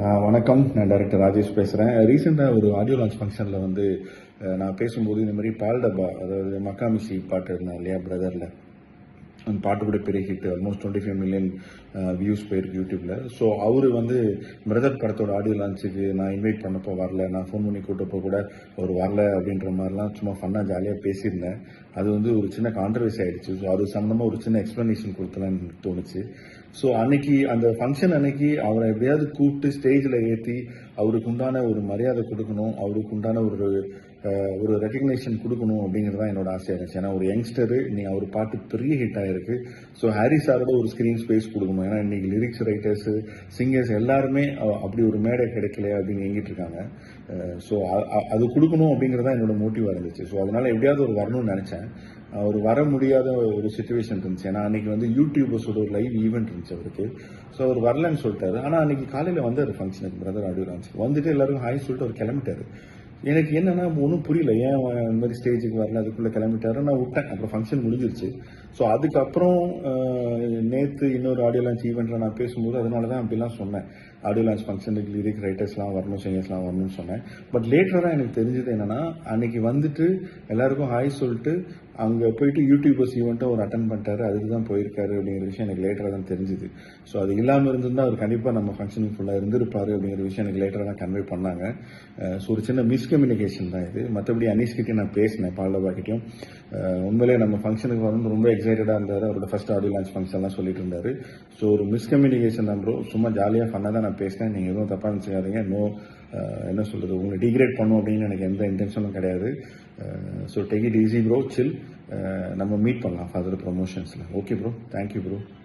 வணக்கம். நான் டைரக்டர் ராஜேஷ் பேசுகிறேன். ரீசெண்டாக ஒரு ஆடியோ லான்ச் ஃபங்க்ஷனில் வந்து நான் பேசும்போது இந்த மாதிரி பால் டப்பா, அதாவது மக்காமிசி பாட்டு இருந்தேன் இல்லையா பிரதரில், அந்த பாட்டு கூட பெரிய ஹிட், ஆல்மோஸ்ட் 25 மில்லியன் வியூஸ் போயிருக்கு யூடியூப்பில். ஸோ அவர் வந்து பிரதர் படத்தோட ஆடியோ லான்ச்சுக்கு நான் இன்வைட் பண்ணப்போ வரல, நான் ஃபோன் பண்ணி கூட்டப்போ கூட அவர் வரல அப்படின்ற மாதிரிலாம் சும்மா ஃபன்னாக ஜாலியாக பேசியிருந்தேன். அது வந்து ஒரு சின்ன கான்ட்ரவர்சி ஆகிடுச்சு. ஸோ அது சம்மந்தமாக ஒரு சின்ன எக்ஸ்ப்ளனேஷன் கொடுத்தலான்னு எனக்கு தோணுச்சு. ஸோ அன்னைக்கு அந்த ஃபங்க்ஷன் அன்னைக்கு அவரை எப்படியாவது கூப்பிட்டு ஸ்டேஜில் ஏற்றி அவருக்கு உண்டான ஒரு மரியாதை கொடுக்கணும், அவருக்கு உண்டான ஒரு ரெக்கக்னேஷன் கொடுக்கணும் அப்படிங்கிறது தான் என்னோட ஆசையாக இருந்துச்சு. ஏன்னா ஒரு யங்ஸ்டரு, நீ அவர் பாட்டு பெரிய ஹிட் ஆகிருக்கு. ஸோ ஹாரி சாரோட ஒரு ஸ்க்ரீன் ஸ்பேஸ் கொடுக்கணும். ஏன்னா இன்னைக்கு லிரிக்ஸ் ரைட்டர்ஸு, சிங்கர்ஸ் எல்லாருமே அப்படி ஒரு மேடை கிடைக்கலையா அப்படின்னு எங்கிட்டு இருக்காங்க. ஸோ அது கொடுக்கணும் அப்படிங்கிறது தான் என்னோட மோட்டிவாக இருந்துச்சு. ஸோ அதனால எப்படியாவது ஒரு வரணும்னு நினச்சேன். அவர் வர முடியாத ஒரு சுச்சுவேஷன் இருந்துச்சு. ஏன்னா அன்னைக்கு வந்து யூடியூபர்ஸோட ஒரு லைவ் ஈவெண்ட் இருந்துச்சு அவருக்கு. ஸோ அவர் வரலன்னு சொல்லிட்டாரு. ஆனால் அன்னைக்கு காலையில் வந்தார் ஃபங்க்ஷனுக்கு, பிரதர் ஆடியோ லான்ச்சுக்கு வந்துட்டு எல்லாருக்கும் ஹாய் சொல்லிட்டு அவர் கிளம்பிட்டாரு. எனக்கு என்னன்னா ஒன்றும் புரியல, ஏன் இந்த மாதிரி ஸ்டேஜுக்கு வரல, அதுக்குள்ளே கிளம்பிட்டாரு. நான் விட்டேன், அப்புறம் ஃபங்க்ஷன் முடிஞ்சிருச்சு. ஸோ அதுக்கப்புறம் நேற்று இன்னொரு ஆடியோ லான்ச் ஈவெண்ட்டில் நான் பேசும்போது அதனால தான் அப்படிலாம் சொன்னேன். ஆடியோ லான்ச் ஃபங்க்ஷனுக்கு லிரிக் ரைட்டர்ஸ்லாம் வரணும், சிங்கர்ஸ்லாம் வரணும்னு சொன்னேன். பட் லேட்டராக எனக்கு தெரிஞ்சது என்னன்னா, அன்னைக்கு வந்துட்டு எல்லாருக்கும் ஹாய் சொல்லிட்டு அங்கே போயிட்டு யூடியூபர்ஸ் ஈவெண்ட்டை ஒரு அட்டன் பண்ணிட்டாரு, அதுக்கு தான் போயிருக்காரு அப்படிங்கிற விஷயம் எனக்கு லேட்டராக தான் தெரிஞ்சுது. ஸோ அது இல்லாமல் இருந்திருந்தால் அவர் கண்டிப்பாக நம்ம ஃபங்க்ஷனுக்கு ஃபுல்லாக இருந்திருப்பாரு அப்படிங்கிற விஷயம் எனக்கு லேட்டராக தான் கன்வே பண்ணாங்க. ஸோ ஒரு சின்ன மிஸ்கம்யூனிகேஷன் தான் இது. மற்றபடி அனீஷ்கிட்டையும் நான் பேசினேன், பால்டபாக்கிட்டையும். உண்மையிலே நம்ம ஃபங்க்ஷனுக்கு வரணும் ரொம்ப எக்ஸைட்டடாக இருந்தார். அவரோட ஃபர்ஸ்ட் ஆடியோ லான்ச் ஃபங்க்ஷன்லாம் சொல்லிட்டு இருந்தார். ஸோ ஒரு மிஸ்கம்யூனிகேஷன் தான் ப்ரோ. சும்மா ஜாலியாக ஃபன்னாக தான் நான் பேசினேன். நீங்கள் எதுவும் தப்பாக நினச்சிக்காதீங்க. என்ன சொல்கிறது, உங்களை டிகிரேட் பண்ணும் அப்படின்னு எனக்கு எந்த இன்டென்ஷனும் கிடையாது. So take it easy bro, chill. நம்ம மீட் பண்ணலாம் ஃபர்தர் ப்ரொமோஷன்ஸில். Okay bro, thank you bro.